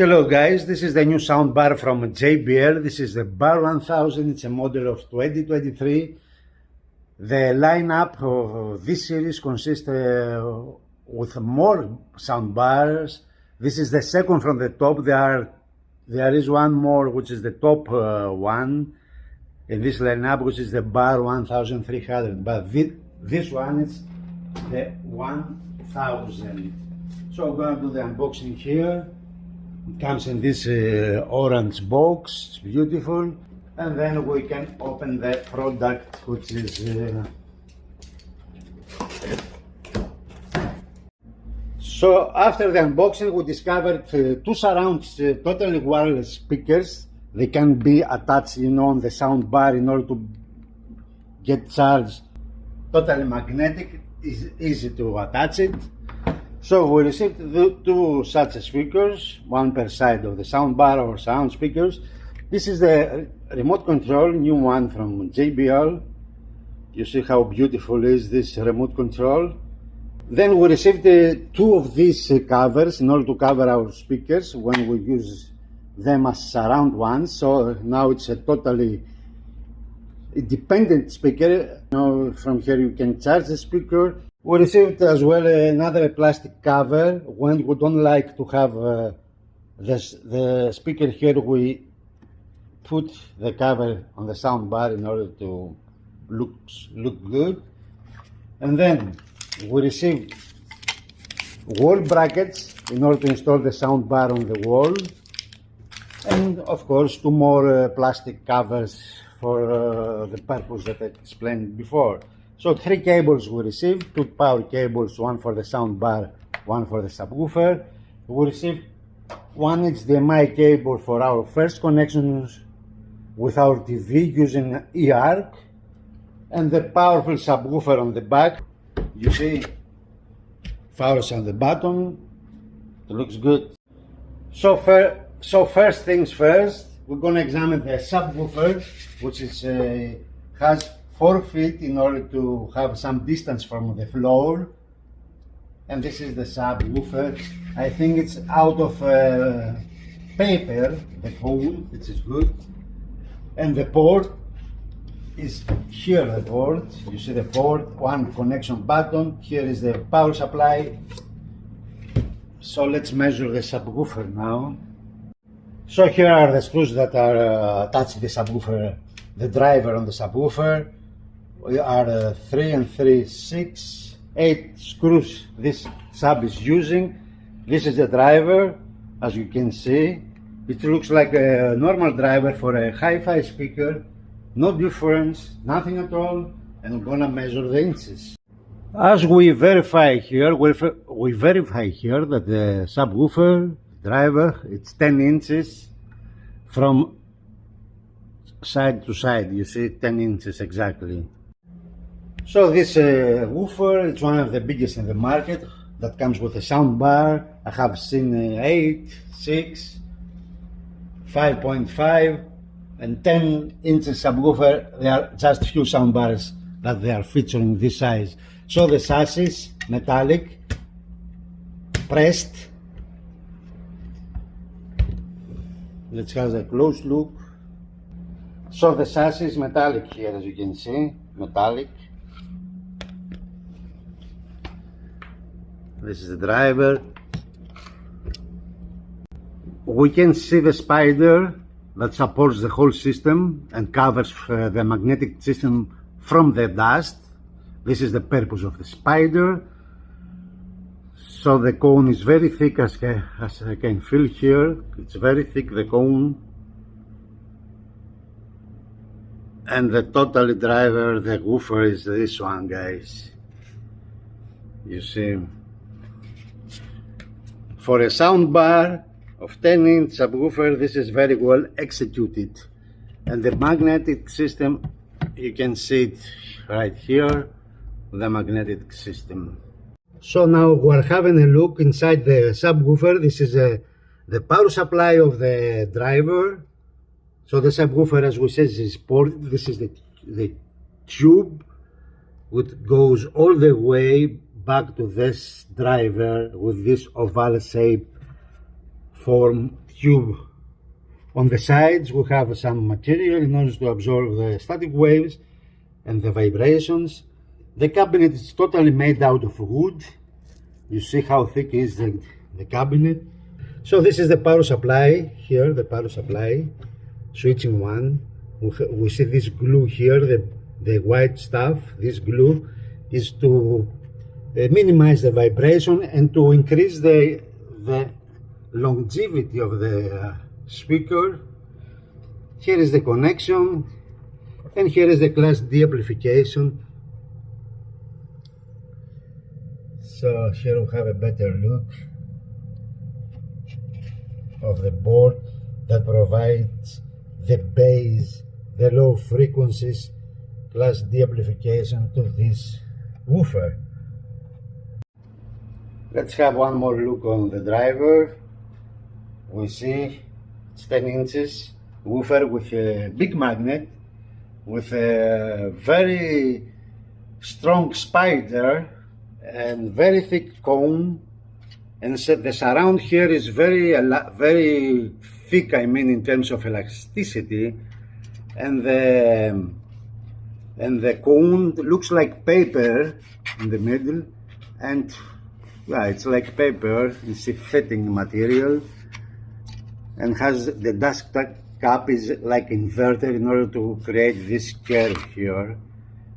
Hello guys, this is the new soundbar from JBL. This is the Bar 1000. It's a model of 2023. The lineup of this series consists with more soundbars. This is the second from the top. There is one more, which is the top one in this lineup, which is the Bar 1300. But this one is the 1000. So I'm going to do the unboxing here. It comes in this orange box, it's beautiful, and then we can open the product, which is so after the unboxing we discovered two surround totally wireless speakers. They can be attached, on the sound bar in order to get charged. Totally magnetic, is easy to attach it. So we received two such speakers, one per side of the soundbar or sound speakers. This is the remote control, new one from JBL. You see how beautiful is this remote control. Then we received two of these covers in order to cover our speakers when we use them as surround ones. So now it's a totally independent speaker. From here you can charge the speaker. We received as well another plastic cover. When we don't like to have the speaker here, we put the cover on the sound bar in order to look good. And then we received wall brackets in order to install the sound bar on the wall. And of course, two more plastic covers for the purpose that I explained before. So three cables we received, two power cables, one for the sound bar, one for the subwoofer. We received one HDMI cable for our first connections with our TV using eARC, and the powerful subwoofer on the back. You see, fires on the bottom. It looks good. So first things first, we're going to examine the subwoofer, which is has 4 feet in order to have some distance from the floor. And this is the subwoofer. I think it's out of paper, the hole, which is good. And the port is here, the port. You see the port, one connection button. Here is the power supply. So let's measure the subwoofer now. So here are the screws that are attached to the subwoofer, the driver on the subwoofer. We are 3 and 3, 6, 8 screws this sub is using. This is the driver, as you can see. It looks like a normal driver for a hi-fi speaker. No difference, nothing at all. And we're gonna measure the inches. As we verify here, we verify here that the subwoofer driver, it's 10 inches from side to side. You see, 10 inches exactly. So this woofer, it's one of the biggest in the market that comes with a sound bar. I have seen 8, 6, 5.5 and 10 inches subwoofer. There are just few sound bars that they are featuring this size. So the chassis, metallic, pressed. Let's have a close look. So the chassis is metallic here, as you can see, metallic. This is the driver. We can see the spider that supports the whole system and covers the magnetic system from the dust. This is the purpose of the spider. So the cone is very thick, as I can feel here. It's very thick, the cone. And the total driver, the woofer, is this one, guys. You see. For a sound bar of 10-inch subwoofer, this is very well executed. And the magnetic system, you can see it right here, the magnetic system. So now we're having a look inside the subwoofer. This is the power supply of the driver. So the subwoofer, as we said, is ported. This is the tube which goes all the way back to this driver with this oval shape form tube. On the sides we have some material in order to absorb the static waves and the vibrations. The cabinet is totally made out of wood. You see how thick is the cabinet. So this is the power supply here, the power supply, switching one. We see this glue here, the white stuff. This glue is to minimize the vibration and to increase the longevity of the speaker. Here is the connection, and here is the Class D amplification. So here we have a better look of the board that provides the bass, the low frequencies, Class D amplification to this woofer. Let's have one more look on the driver. We see it's 10 inches woofer with a big magnet, with a very strong spider and very thick cone, and so the surround here is very thick, I mean in terms of elasticity, and the cone looks like paper in the middle, and yeah, it's like paper. It's a fitting material, and has the dust cap is like inverted in order to create this curve here,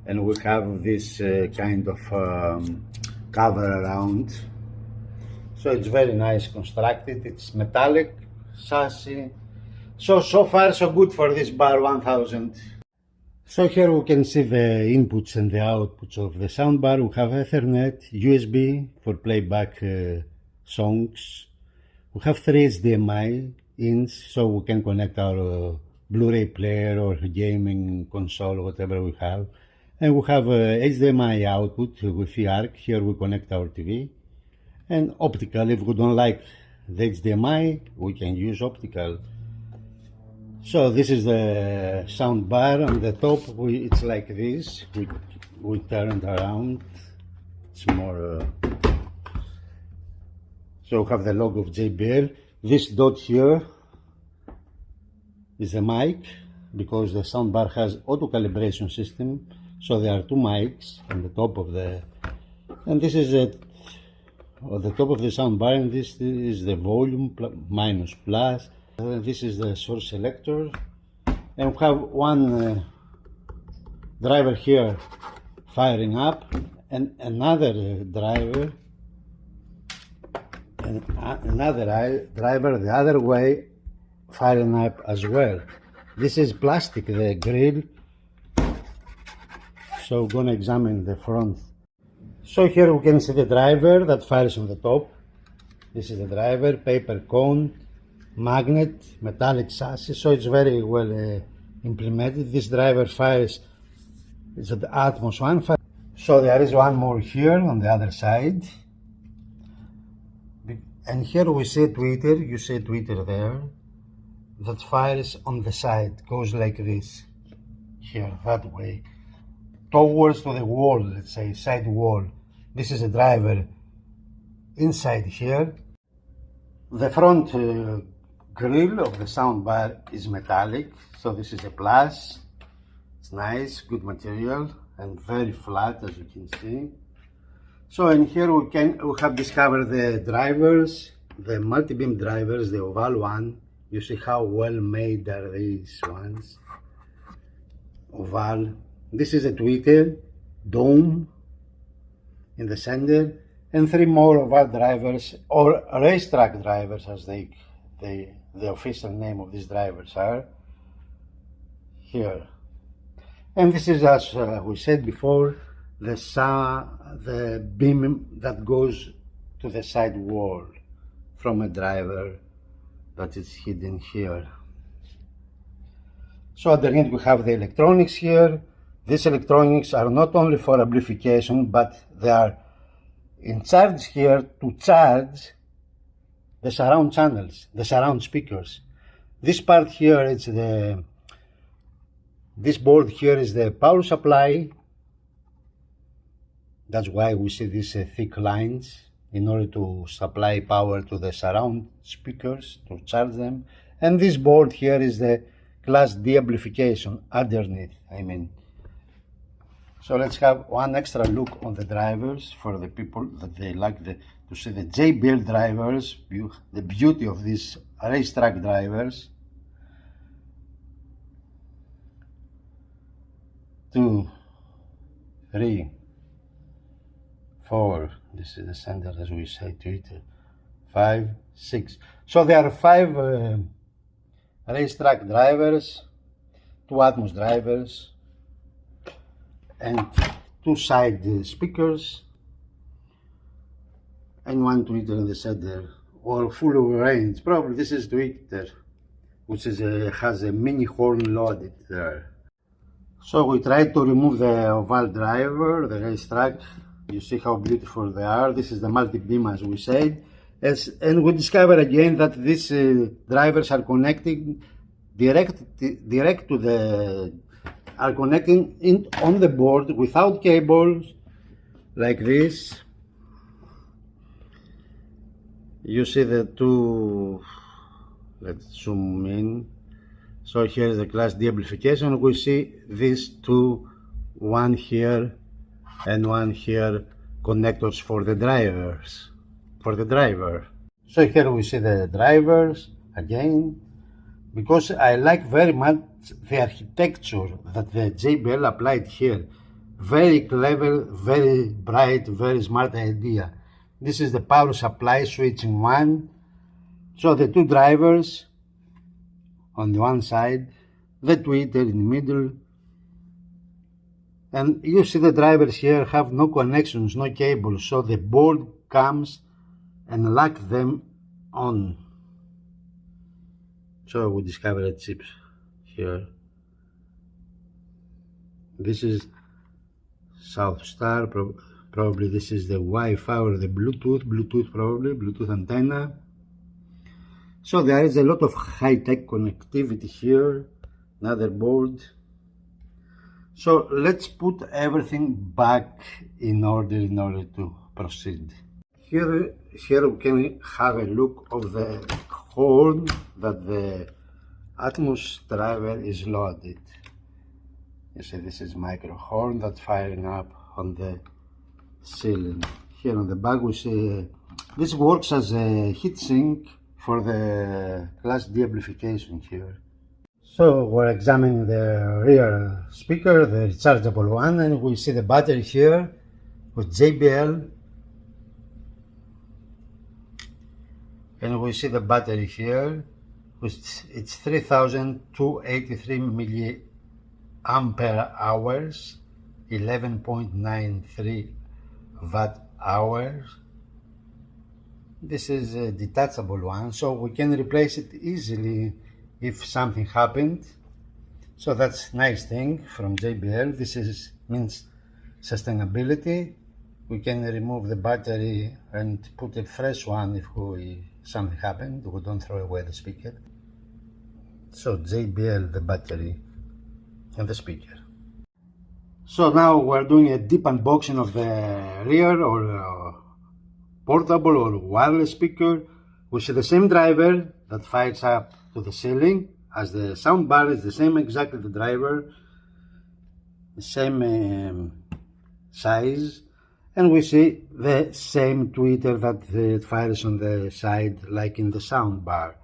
and we have this kind of cover around. So it's very nice constructed. It's metallic chassis. So far so good for this Bar 1000. So here we can see the inputs and the outputs of the soundbar. We have Ethernet, USB for playback songs. We have 3 HDMI ins, so we can connect our Blu-ray player or gaming console, whatever we have. And we have HDMI output with the ARC. Here we connect our TV. And optical, if we don't like the HDMI, we can use optical. So this is the sound bar. On the top it's like this. We turn it around. It's more so we have the logo of JBL. This dot here is a mic, because the sound bar has auto calibration system. So there are 2 mics on the top of and this is on the top of the sound bar, and this is the volume minus plus. This is the source selector, and we have one driver here firing up, and another driver the other way firing up as well. This is plastic, the grill. So we're going to examine the front. So here we can see the driver that fires on the top. This is the driver, paper cone, magnet, metallic chassis, so it's very well implemented. This driver fires, it's the Atmos one. So there is one more here on the other side. And here we see tweeter, you see tweeter there, that fires on the side, goes like this, here, that way, towards to the wall, let's say, side wall. This is a driver inside here. The front grill of the soundbar is metallic, so this is a plus. It's nice, good material, and very flat, as you can see. So in here we have discovered the drivers, the multi-beam drivers, the oval one. You see how well made are these ones. Oval. This is a tweeter, dome in the center, and 3 more oval drivers, or racetrack drivers, as the official name of these drivers are here. And this is, as we said before, the beam that goes to the side wall from a driver that is hidden here. So underneath we have the electronics here. These electronics are not only for amplification, but they are in charge here to charge the surround channels, the surround speakers. This part here is this board here is the power supply. That's why we see these thick lines in order to supply power to the surround speakers to charge them. And this board here is the class D amplification underneath, I mean. So let's have one extra look on the drivers for the people that they like to see the JBL drivers, the beauty of these racetrack drivers. 2, 3, 4, this is the center as we say to it, 5, 6. So there are 5 racetrack drivers, 2 Atmos drivers, and 2 side speakers, and 1 tweeter in the center, or full range. Probably this is tweeter, which is has a mini horn loaded there. So we tried to remove the oval driver, the racetrack. You see how beautiful they are. This is the multi-beam, as we said. And we discovered again that these drivers are connecting are connecting on the board without cables, like this. You see the 2, let's zoom in. So here is the class D amplification. We see these 2, one here and one here, connectors for the drivers, for the driver. So here we see the drivers again, because I like very much the architecture that the JBL applied here. Very clever, very bright, very smart idea. This is the power supply switching one. So the 2 drivers on the one side, the tweeter in the middle, and you see the drivers here have no connections, no cables, so the board comes and lock them on. So we discovered chips here. This is Soundbar, probably this is the Wi-Fi or the Bluetooth probably, Bluetooth antenna. So there is a lot of high-tech connectivity here, another board. So let's put everything back in order to proceed. Here we can have a look of the horn that the Atmos driver is loaded. You see this is micro horn that's firing up on the ceiling. Here on the back we see this works as a heatsink for the class D amplification here. So we're examining the rear speaker, the rechargeable one, and we see the battery here with JBL. And we see the battery here, which it's 3283 milliampere hours, 11.93 watt hours. This is a detachable one, so we can replace it easily if something happened. So that's nice thing from JBL. This means sustainability. We can remove the battery and put a fresh one if something happened. We don't throw away the speaker. So JBL, the battery and the speaker. So now we're doing a deep unboxing of the rear or portable or wireless speaker. We see the same driver that fires up to the ceiling as the soundbar is the same, exactly the driver, the same size, and we see the same tweeter that fires on the side like in the soundbar.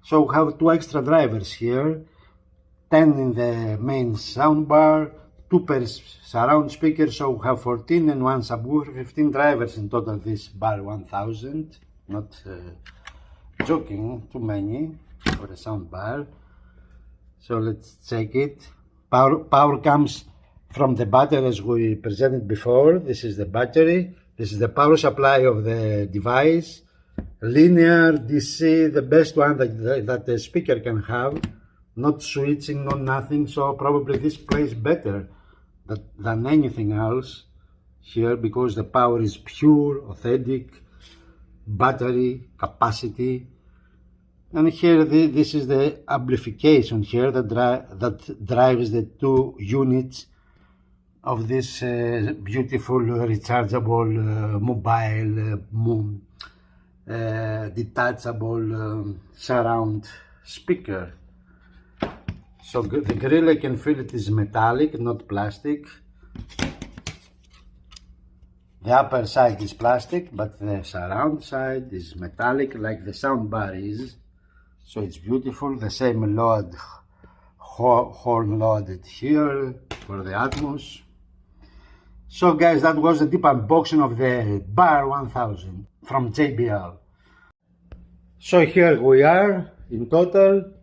So we have 2 extra drivers here, 10 in the main soundbar, 2 per surround speaker, so we have 14 and 1 subwoofer, 15 drivers in total this bar 1000, not joking, too many for a sound bar. So let's check it. Power comes from the battery as we presented before. This is the battery, this is the power supply of the device, linear DC, the best one that the speaker can have, not switching, not nothing, so probably this plays better than anything else here because the power is pure, authentic, battery, capacity. And here this is the amplification here that drives the 2 units of this beautiful rechargeable mobile detachable surround speaker. So the grill, I can feel it is metallic, not plastic. The upper side is plastic, but the surround side is metallic like the soundbar is. So it's beautiful. The same load, horn loaded here for the Atmos. So guys, that was a deep unboxing of the Bar 1000 from JBL. So here we are in total.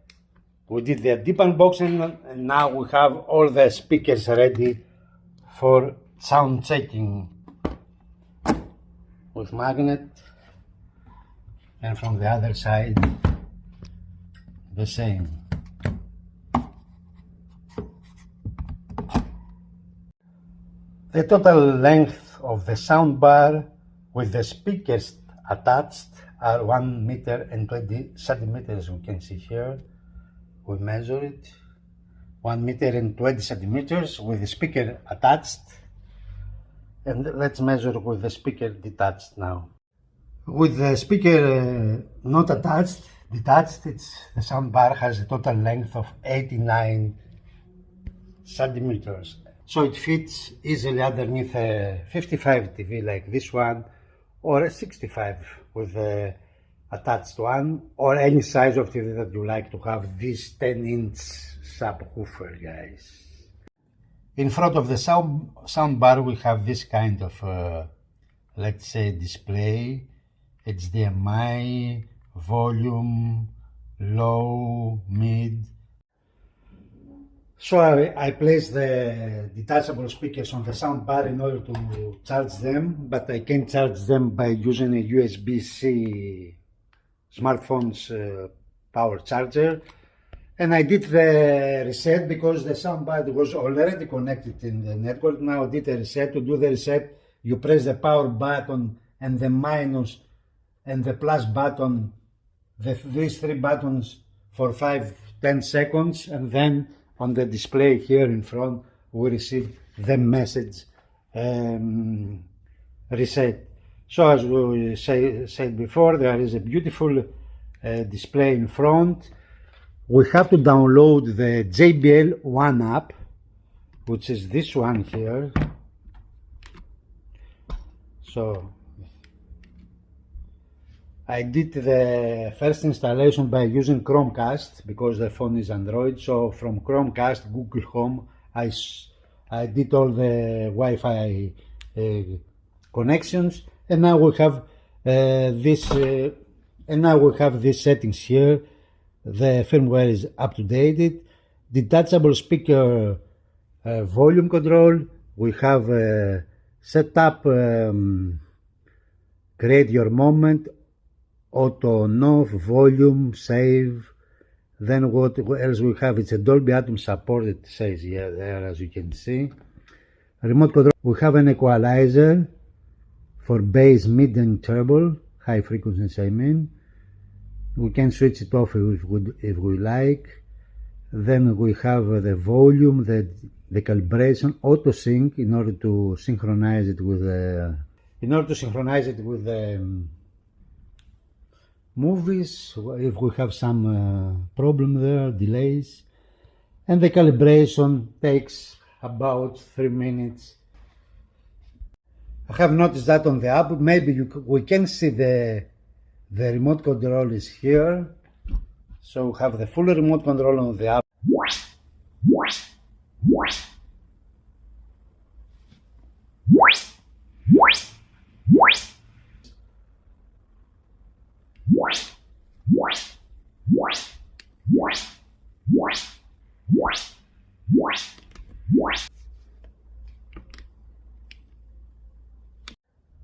We did the deep unboxing and now we have all the speakers ready for sound checking with magnet, and from the other side the same. The total length of the soundbar with the speakers attached are 1 meter and 20 centimeters. We can see here, we measure it, 1 meter and 20 centimeters with the speaker attached. And let's measure with the speaker detached now. With the speaker not attached, detached, the soundbar has a total length of 89 centimeters. So it fits easily underneath a 55 TV like this one, or a 65 with the attached one, or any size of TV that you like to have this 10-inch subwoofer, guys. In front of the soundbar we have this kind of, let's say, display, HDMI, volume, low, mid. So I placed the detachable speakers on the soundbar in order to charge them, but I can charge them by using a USB-C smartphone's power charger. And I did the reset because the soundbar was already connected in the network. Now I did a reset. To do the reset, you press the power button and the minus and the plus button, these three buttons for 5-10 seconds, and then on the display here in front we receive the message reset. So as we said before, there is a beautiful display in front. We have to download the JBL One app, which is this one here. So I did the first installation by using Chromecast because the phone is Android. So from Chromecast, Google Home, I did all the Wi-Fi connections, and now we have these settings here. The firmware is up to date. Detachable speaker volume control. We have set up create your moment, auto on off, volume, save. Then what else we have? It's a Dolby Atmos support, it says here, there, as you can see. Remote control. We have an equalizer for bass, mid and treble, high frequencies I mean. We can switch it off if we like. Then we have the volume, the calibration, auto sync in order to synchronize it with the movies if we have some problem there, delays. And the calibration takes about 3 minutes. I have noticed that on the app. Maybe we can see the remote control is here, so we have the full remote control on the app.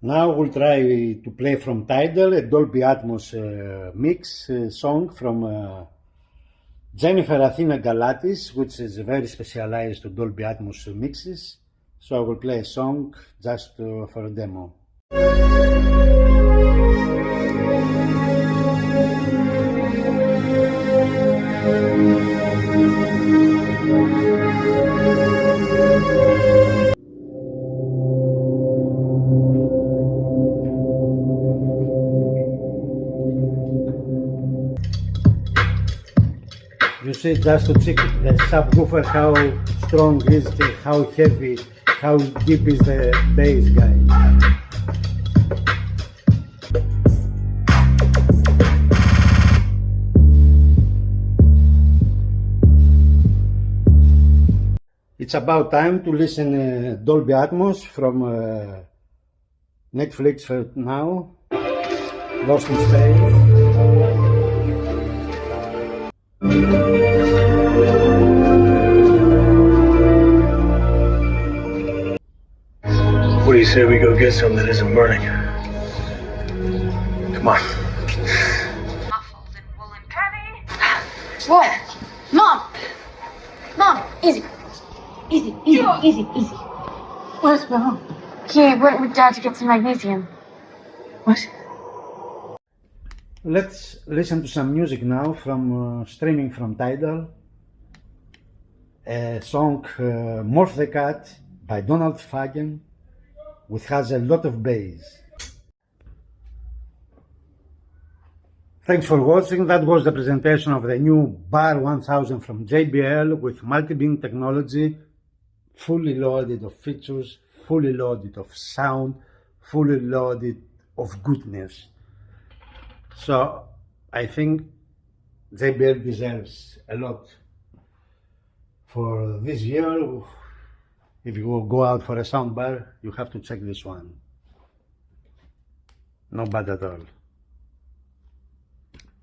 Now we'll try to play from Tidal a Dolby Atmos mix song from Jennifer Athena Galatis, which is very specialized to Dolby Atmos mixes. So I will play a song just for a demo. You see, just to check the subwoofer, how strong is it, how heavy, how deep is the bass, guys. It's about time to listen Dolby Atmos from Netflix for now. Lost in Space. What do you say we go get some that isn't burning? Come on. Muffled in woolen cabby. Whoa! Mom! Mom! Easy. Easy, easy, easy, easy. What's wrong? He went with Dad to get some magnesium. What? Let's listen to some music now from streaming from Tidal. A song Morph the Cat by Donald Fagen, which has a lot of bass. Thanks for watching. That was the presentation of the new Bar 1000 from JBL with multi-beam technology, fully loaded of features, fully loaded of sound, fully loaded of goodness. So I think JBL deserves a lot for this year. If you go out for a soundbar, you have to check this one. Not bad at all.